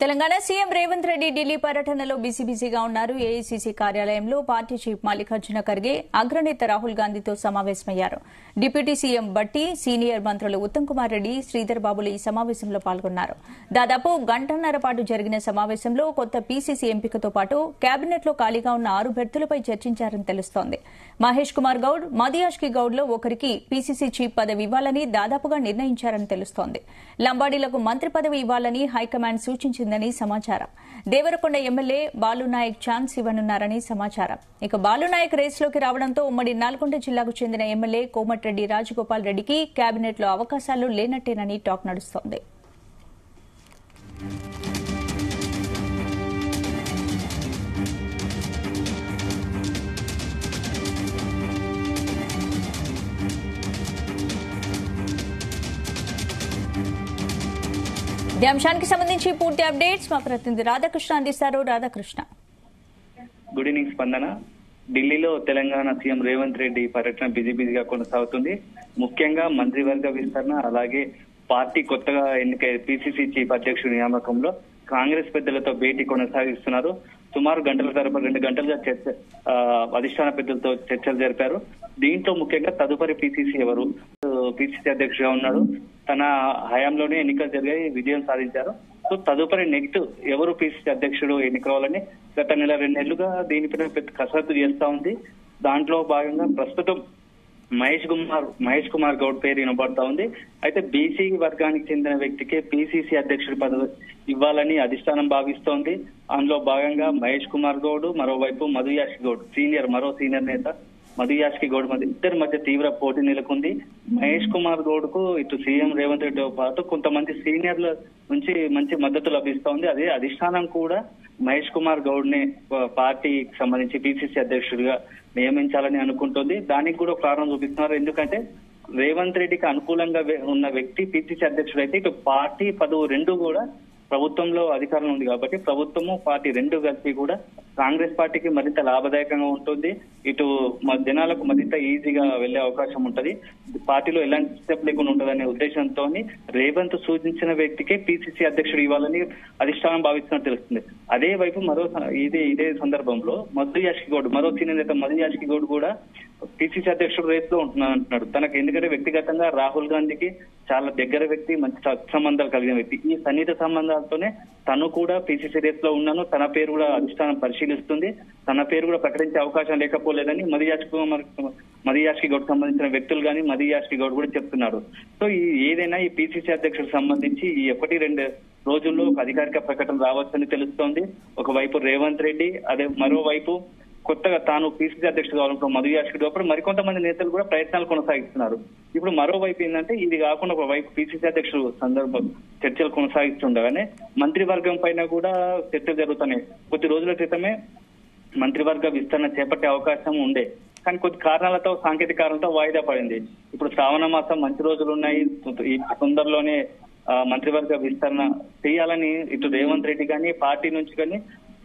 Telangana CM Revanth Reddy Delhi పర్యటనలో బిజీగా ఉన్నారు. ఏఐసీసీ కార్యాలయంలో పార్టీ చీఫ్ మల్లికార్జున ఖర్గే అగ్రనేత రాహుల్ గాంధీతో సమావేశమయ్యారు. డిప్యూటీ సీఎం బట్టి, సీనియర్ మంత్రులు ఉత్తమ్ కుమార్ రెడ్డి, శ్రీధర్ బాబులు ఈ సమావేశంలో పాల్గొన్నారు. దాదాపు గంటన్నర పాటు జరిగిన సమావేశంలో కొత్త పీసీసీ ఎంపికతో పాటు కేబినెట్లో ఖాళీగా ఉన్న 6 అభ్యర్థులపై చర్చించారని తెలుస్తోంది. మహేష్ కుమార్ గౌడ్, మదియాష్కి గౌడ్లో ఒకరికి పీసీసీ చీఫ్ పదవి ఇవ్వాలని దాదాపుగా నిర్ణయించారని తెలుస్తోంది. లంబాడీలకు మంత్రి పదవి ఇవ్వాలని హైకమాండ్ సూచించిందని సమాచారం. దేవరకొండ ఎమ్మెల్యే బాలునాయక్ ఛాన్స్ ఇవ్వనున్నారని సమాచారం. ఇక బాలునాయక్ రేసులోకి రావడంతో ఉమ్మడి నల్గొండ జిల్లాకు చెందిన ఎమ్మెల్యే కోమటిరెడ్డి రాజగోపాల్ రెడ్డికి కేబినెట్లో అవకాశాలు లేనట్టేనని టాక్ నడుస్తోంది. ఈ అంశానికి సంబంధించి పూర్తి అప్డేట్స్ మా ప్రతినిధి రాధాకృష్ణ అందిస్తారు. Radhakrishna, good evening. స్పందన. ఢిల్లీలో తెలంగాణ సీఎం రేవంత్ రెడ్డి పర్యటన బిజీగా కొనసాగుతుంది. ముఖ్యంగా మంత్రివర్గ విస్తరణ, అలాగే పార్టీ కొత్తగా ఎన్నికై పీసీసీ చీఫ్ అధ్యక్షుడి నియామకంలో కాంగ్రెస్ పెద్దలతో భేటీ కొనసాగిస్తున్నారు. సుమారు గంటల తరబడి 2 గంటలుగా అధిష్టాన పెద్దలతో చర్చలు జరిపారు. దీంట్లో ముఖ్యంగా తదుపరి పీసీసీ ఎవరు, పీసీసీ అధ్యక్షుడిగా ఉన్నాడు, తన హయాంలోనే ఎన్నికలు జరిగాయి, విజయం సాధించారు. సో తదుపరి నెక్స్ట్ ఎవరు పీసీసీ అధ్యక్షుడు ఎన్నికవాలని గత 1-2 నెలలుగా దీనిపైన పెద్ద కసరత్తు చేస్తా ఉంది. దాంట్లో భాగంగా ప్రస్తుతం మహేష్ కుమార్ గౌడ్ పేరు వినబడతా ఉంది. అయితే బీసీ వర్గానికి చెందిన వ్యక్తికే పీసీసీ అధ్యక్షుడి పదవి ఇవ్వాలని అధిష్టానం భావిస్తోంది. అందులో భాగంగా మహేష్ కుమార్ గౌడ్, మరోవైపు మధుయాష్కి గౌడ్ మరో సీనియర్ నేత మధుయాష్కి గౌడ్ ఇద్దరి మధ్య తీవ్ర పోటీ నెలకొంది. మహేష్ కుమార్ గౌడ్ కు ఇటు సీఎం రేవంత్ రెడ్డితో పాటు కొంతమంది సీనియర్ల నుంచి మంచి మద్దతు లభిస్తోంది. అదే అధిష్టానం కూడా మహేష్ కుమార్ గౌడ్ ని పార్టీకి సంబంధించి పీసీసీ అధ్యక్షుడిగా నియమించాలని అనుకుంటుంది. దానికి కూడా కారణం చూపిస్తున్నారు. ఎందుకంటే రేవంత్ రెడ్డికి అనుకూలంగా ఉన్న వ్యక్తి పీసీసీ అధ్యక్షుడు అయితే ఇటు పార్టీ పదవి 2 కూడా ప్రభుత్వంలో అధికారం ఉంది కాబట్టి ప్రభుత్వము పార్టీ 2 కలిపి కూడా కాంగ్రెస్ పార్టీకి మరింత లాభదాయకంగా ఉంటుంది. ఇటు జనాలకు మరింత ఈజీగా వెళ్లే అవకాశం ఉంటది. పార్టీలో ఎలాంటి స్టెప్ లేకుండా ఉంటుందనే ఉద్దేశంతో రేవంత్ సూచించిన వ్యక్తికే పీసీసీ అధ్యక్షుడు ఇవ్వాలని అధిష్టానం భావిస్తున్నట్టు తెలుస్తుంది. అదే వైపు ఇదే సందర్భంలో మరో సీనియర్ నేత మధుయాష్కి గౌడ్ కూడా పీసీసీ అధ్యక్షుడు రేస్ లో ఉంటున్నాడు. తనకు ఎందుకంటే వ్యక్తిగతంగా రాహుల్ గాంధీకి చాలా దగ్గర వ్యక్తి, మంచి సంబంధాలు కలిగిన వ్యక్తి. ఈ సన్నిహిత సంబంధాలతోనే తను కూడా పీసీసీ రేస్ లో ఉన్నాను, తన పేరు కూడా అధిష్టానం పరిశీలిస్తుంది, తన పేరు కూడా ప్రకటించే అవకాశం లేకపోలేదని మధుయాష్కి గౌడ్ సంబంధించిన వ్యక్తులు కానీ మధుయాష్కి గౌడ్ కూడా చెప్తున్నారు. సో ఏదైనా ఈ పీసీసీ అధ్యక్షుడికి సంబంధించి ఈ 1-2 రోజుల్లో ఒక అధికారిక ప్రకటన రావచ్చని తెలుస్తోంది. ఒకవైపు రేవంత్ రెడ్డి, అదే మరోవైపు కొత్తగా తాను పీసీసీ అధ్యక్షుడు కావాలనుకున్న మధుయాష్కి గౌడ్, మరికొంతమంది నేతలు కూడా ప్రయత్నాలు కొనసాగిస్తున్నారు. ఇప్పుడు మరోవైపు ఏంటంటే ఇది కాకుండా ఒకవైపు పీసీసీ అధ్యక్షుడు సందర్భం చర్చలు కొనసాగిస్తుండగానే మంత్రివర్గం పైన కూడా చర్చలు జరుగుతున్నాయి. కొద్ది రోజుల క్రితమే మంత్రివర్గ విస్తరణ చేపట్టే అవకాశం ఉండే, కానీ కొద్ది కారణాలతో, సాంకేతిక కారణాలతో వాయిదా పడింది. ఇప్పుడు శ్రావణ మాసం మంచి రోజులు ఉన్నాయి, ఈ తొందరలోనే మంత్రివర్గ విస్తరణ చేయాలని ఇటు రేవంత్ రెడ్డి కానీ పార్టీ నుంచి కానీ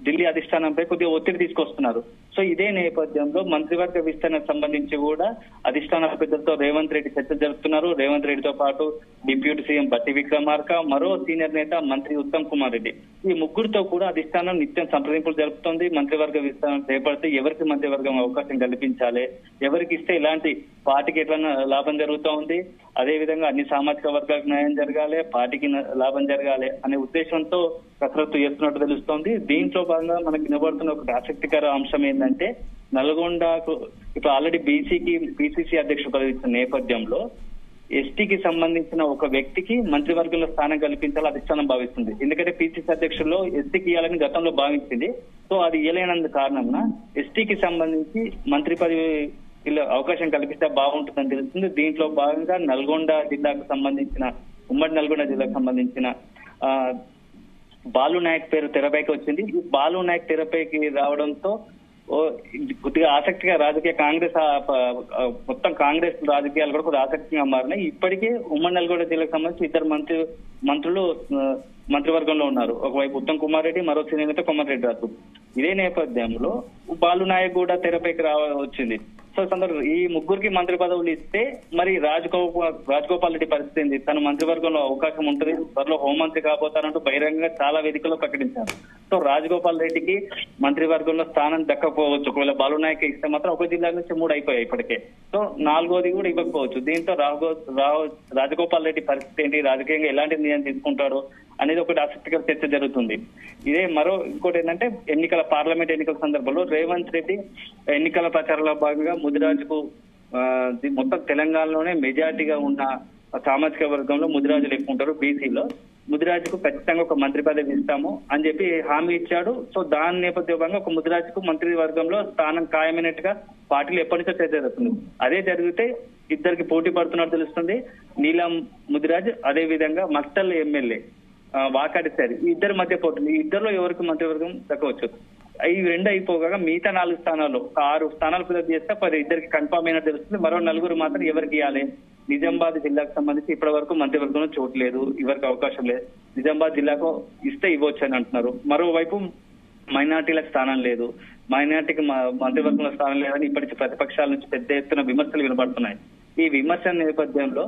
ఢిల్లీ అధిష్టానంపై కొద్దిగా ఒత్తిడి తీసుకొస్తున్నారు. సో ఇదే నేపథ్యంలో మంత్రివర్గ విస్తరణకు సంబంధించి కూడా అధిష్టాన పెద్దలతో రేవంత్ రెడ్డి చర్చలు జరుపుతున్నారు. రేవంత్ రెడ్డితో పాటు డిప్యూటీ సీఎం బట్టి విక్రమార్క, మరో సీనియర్ నేత మంత్రి ఉత్తమ్ కుమార్ రెడ్డి, ఈ ముగ్గురితో కూడా అధిష్టానం నిత్యం సంప్రదింపులు జరుపుతోంది. మంత్రివర్గ విస్తరణ చేపడితే ఎవరికి మంత్రివర్గం అవకాశం కల్పించాలి, ఎవరికి ఇస్తే ఇలాంటి పార్టీకి ఎట్లా లాభం జరుగుతూ ఉంది, అదేవిధంగా అన్ని సామాజిక వర్గాలకు న్యాయం జరగాలి, పార్టీకి లాభం జరగాలి అనే ఉద్దేశంతో కసరత్తు చేస్తున్నట్టు తెలుస్తోంది. దీంట్లో భాగంగా మనకు వినబడుతున్న ఒక ఆసక్తికర అంశం ఏంటంటే నల్గొండకు ఇప్పుడు ఆల్రెడీ బీసీకి పీసీసీ అధ్యక్షుడు పదవి ఇచ్చిన నేపథ్యంలో ఎస్టీకి సంబంధించిన ఒక వ్యక్తికి మంత్రివర్గంలో స్థానం కల్పించాలని అధిష్టానం భావిస్తుంది. ఎందుకంటే పీసీసీ అధ్యక్షుల్లో ఎస్టీకి ఇవ్వాలని గతంలో భావించింది. సో అది ఇవ్వలేనందు కారణంగా ఎస్టీకి సంబంధించి మంత్రి పదవి అవకాశం కల్పిస్తే బాగుంటుందని తెలుస్తుంది. దీంట్లో భాగంగా నల్గొండ జిల్లాకు సంబంధించిన ఉమ్మడి నల్గొండ జిల్లాకు సంబంధించిన బాలు నాయక్ పేరు తెరపైకి వచ్చింది. ఈ బాలు నాయక్ తెరపైకి రావడంతో కొద్దిగా ఆసక్తిగా మొత్తం కాంగ్రెస్ రాజకీయాలు కూడా కొద్దిగా ఆసక్తిగా మారినాయి. ఇప్పటికే ఉమ్మడి నల్గొండ జిల్లాకు సంబంధించి 2 మంత్రులు మంత్రివర్గంలో ఉన్నారు. ఒకవైపు ఉత్తమ్ కుమార్ రెడ్డి, మరో సీనియర్ నేత కొమరెడ్డి రాజు. ఇదే నేపథ్యంలో బాలు నాయక్ కూడా తెరపైకి వచ్చింది. సో సో ఈ ముగ్గురికి మంత్రి పదవులు ఇస్తే మరి రాజగోపాల్ రెడ్డి పరిస్థితి ఏంది? తన మంత్రివర్గంలో అవకాశం ఉంటుంది, త్వరలో హోంమంత్రి కాబోతారంటూ బహిరంగంగా చాలా వేదికల్లో ప్రకటించారు. సో రాజగోపాల్ రెడ్డికి మంత్రివర్గంలో స్థానం దక్కకపోవచ్చు. ఒకవేళ బాలునాయక్ ఇస్తే మాత్రం ఒక జిల్లా నుంచి 3 అయిపోయాయి ఇప్పటికే. సో 4వది కూడా ఇవ్వకపోవచ్చు. దీంతో రాజగోపాల్ రెడ్డి పరిస్థితి ఏంటి, రాజకీయంగా ఎలాంటి నిర్ణయం తీసుకుంటారు అనేది ఒకటి ఆసక్తికర చర్చ జరుగుతుంది. ఇదే ఇంకోటి ఏంటంటే పార్లమెంట్ ఎన్నికల సందర్భంలో రేవంత్ రెడ్డి ఎన్నికల ప్రచారంలో భాగంగా ముదిరాజుకు మొత్తం తెలంగాణలోనే మెజార్టీగా ఉన్న సామాజిక వర్గంలో ముదిరాజులు ఎక్కువ ఉంటారు. బీసీలో ముదిరాజుకు ఖచ్చితంగా ఒక మంత్రి పదవి ఇస్తాము అని చెప్పి హామీ ఇచ్చాడు. సో దాని నేపథ్యంగా ఒక ముదిరాజుకు మంత్రి వర్గంలో స్థానం ఖాయమైనట్టుగా పార్టీలు ఎప్పటి నుంచో చర్చ జరుగుతుంది. అదే జరిగితే ఇద్దరికి పోటీ పడుతున్నట్టు తెలుస్తుంది. నీలం ముదిరాజ్, అదే విధంగా మక్తల్ ఎమ్మెల్యే వాకాటి సార్, ఈ ఇద్దరి మధ్య పోటీ. ఈ ఇద్దరిలో ఎవరికి మంత్రివర్గం దక్కవచ్చు. ఈ 2 అయిపోగా మిగతా 4 స్థానాల్లో 6 స్థానాలు ఫిలప్ చేస్తే 10 ఇద్దరికి కన్ఫామ్ అయినట్టు తెలుస్తుంది. మరో 4 మాత్రం ఎవరికి ఇవ్వాలి? నిజామాబాద్ జిల్లాకు సంబంధించి ఇప్పటి వరకు మంత్రివర్గంలో చోటు లేదు, ఎవరికి అవకాశం లేదు. నిజామాబాద్ జిల్లాకు ఇస్తే ఇవ్వచ్చు అని అంటున్నారు. మరోవైపు మైనార్టీలకు స్థానం లేదు, మైనార్టీకి మంత్రివర్గంలో స్థానం లేదని ఇప్పటికి ప్రతిపక్షాల నుంచి పెద్ద ఎత్తున విమర్శలు వినబడుతున్నాయి. ఈ విమర్శల నేపథ్యంలో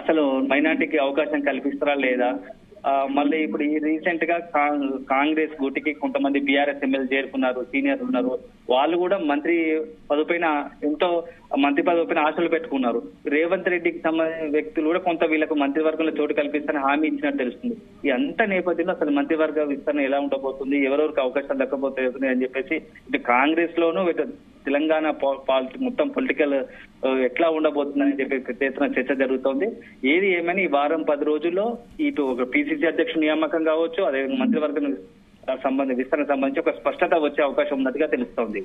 అసలు మైనార్టీకి అవకాశం కల్పిస్తారా లేదా? మళ్ళీ ఇప్పుడు ఈ రీసెంట్ గా కాంగ్రెస్ గూటికి కొంతమంది బీఆర్ఎస్ ఎమ్మెల్యే చేరుకున్నారు, సీనియర్లు ఉన్నారు. వాళ్ళు కూడా మంత్రి పదవిపైన మంత్రి పదవిపైన ఆశలు పెట్టుకున్నారు. రేవంత్ రెడ్డికి సంబంధించిన వ్యక్తులు కూడా కొంత వీళ్ళకు మంత్రివర్గంలో చోటు కల్పిస్తారని హామీ ఇచ్చినట్టు తెలుస్తుంది. ఈ అంత నేపథ్యంలో అసలు మంత్రివర్గ విస్తరణ ఎలా ఉండబోతుంది, ఎవరెవరికి అవకాశాలు దక్కబోతున్నాయి అని చెప్పేసి ఇటు కాంగ్రెస్ లోనూ ఇటు తెలంగాణ మొత్తం పొలిటికల్ ఎట్లా ఉండబోతుందని చెప్పి పెద్ద ఎత్తున చర్చ జరుగుతోంది. ఏది ఏమైనా ఈ వారం 10 రోజుల్లో ఇటు ఒక పిసిసి అధ్యక్షుడు నియామకం కావచ్చు, అదే మంత్రివర్గం విస్తరణ సంబంధించి ఒక స్పష్టత వచ్చే అవకాశం ఉన్నట్టుగా తెలుస్తోంది.